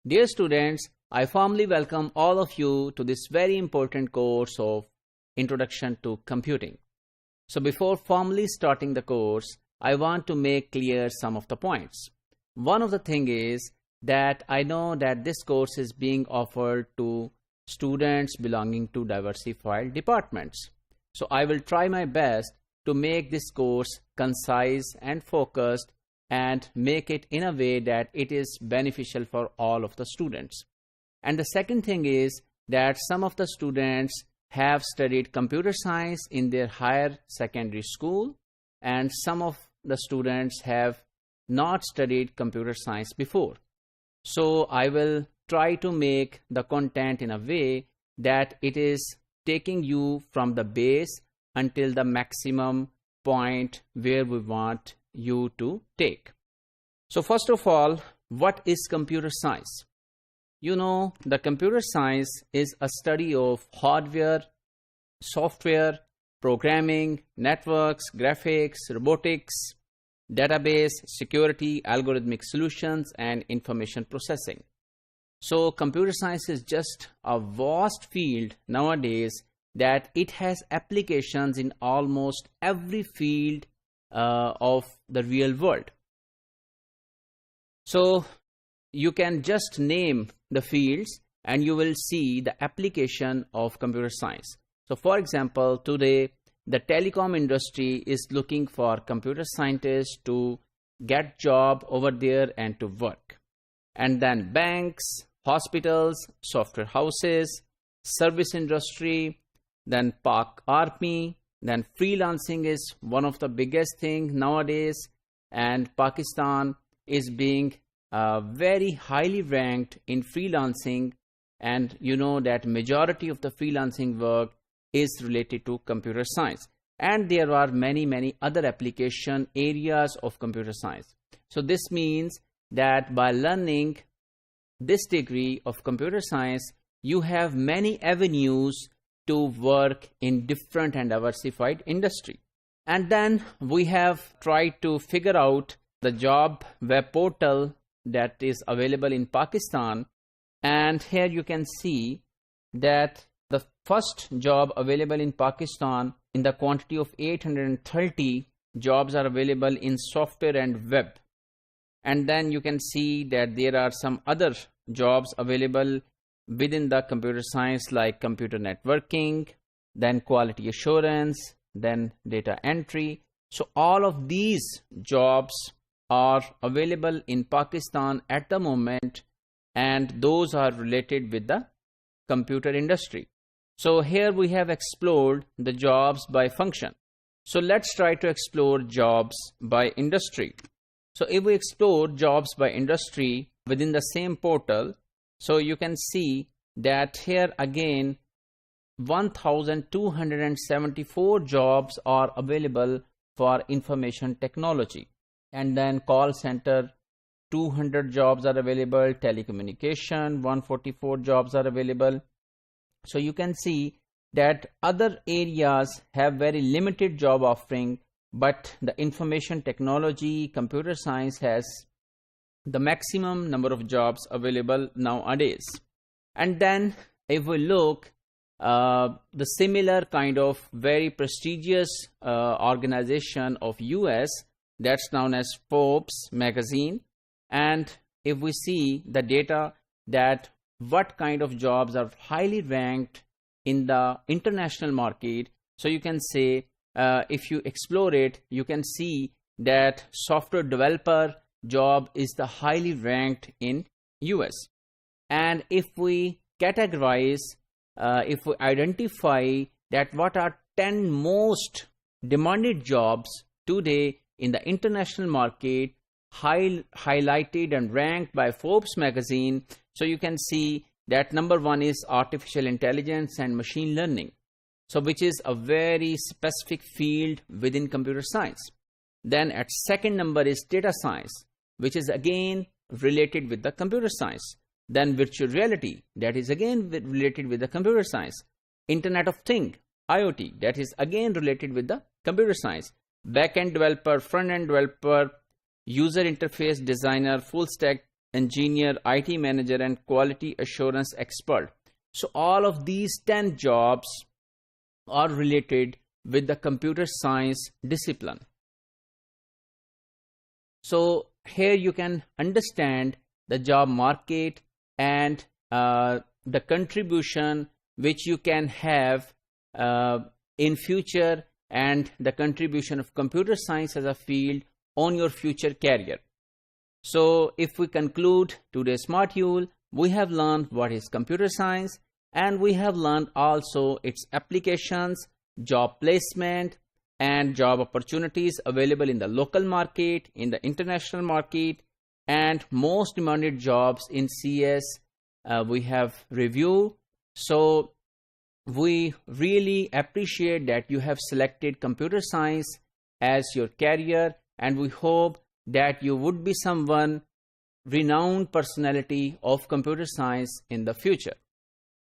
Dear students, I warmly welcome all of you to this very important course of Introduction to Computing. So before formally starting the course, I want to make clear some of the points. One of the thing is that I know that this course is being offered to students belonging to diversified departments. So I will try my best to make this course concise and focused and make it in a way that it is beneficial for all of the students. And the second thing is that some of the students have studied computer science in their higher secondary school, and some of the students have not studied computer science before. So I will try to make the content in a way that it is taking you from the base until the maximum point where we want you to take. So first of all, what is computer science? You know, the computer science is a study of hardware, software, programming, networks, graphics, robotics, database, security, algorithmic solutions, and information processing. So computer science is just a vast field nowadays that it has applications in almost every field of the real world. So you can just name the fields and you will see the application of computer science. So for example, today the telecom industry is looking for computer scientists to get job over there and to work. And then banks, hospitals, software houses, service industry, then Pak Army, then freelancing is one of the biggest things nowadays, and Pakistan is being very highly ranked in freelancing, and you know that majority of the freelancing work is related to computer science, and there are many other application areas of computer science. So this means that by learning this degree of computer science, you have many avenues to work in different and diversified industry. And then we have tried to figure out the job web portal that is available in Pakistan, and here you can see that the first job available in Pakistan in the quantity of 830 jobs are available in software and web. And then you can see that there are some other jobs available within the computer science like computer networking, then quality assurance, then data entry. So all of these jobs are available in Pakistan at the moment, and those are related with the computer industry. So here we have explored the jobs by function. So let's try to explore jobs by industry. So if we explore jobs by industry within the same portal, so you can see that here again 1274 jobs are available for information technology, and then call center 200 jobs are available, telecommunication 144 jobs are available. So you can see that other areas have very limited job offering, but the information technology, computer science has the maximum number of jobs available nowadays. And then if we look the similar kind of very prestigious organization of US, that's known as Forbes magazine, and if we see the data that what kind of jobs are highly ranked in the international market, so you can say if you explore it, you can see that software developer job is the highly ranked in US. And if we categorize, if we identify that what are 10 most demanded jobs today in the international market, highlighted and ranked by Forbes magazine, so you can see that number one is artificial intelligence and machine learning, so which is a very specific field within computer science. Then at second number is data science, which is again related with the computer science. Then virtual reality, that is again related with the computer science. Internet of Things, IoT, that is again related with the computer science. Back-end developer, front-end developer, user interface designer, full stack engineer, IT manager, and quality assurance expert. So all of these 10 jobs are related with the computer science discipline. So here you can understand the job market and the contribution which you can have in future, and the contribution of computer science as a field on your future career. So if we conclude today's module, we have learned what is computer science, and we have learned also its applications, job placement, and job opportunities available in the local market, in the international market, and most demanded jobs in CS we have reviewed. So we really appreciate that you have selected computer science as your career, and we hope that you would be someone renowned personality of computer science in the future.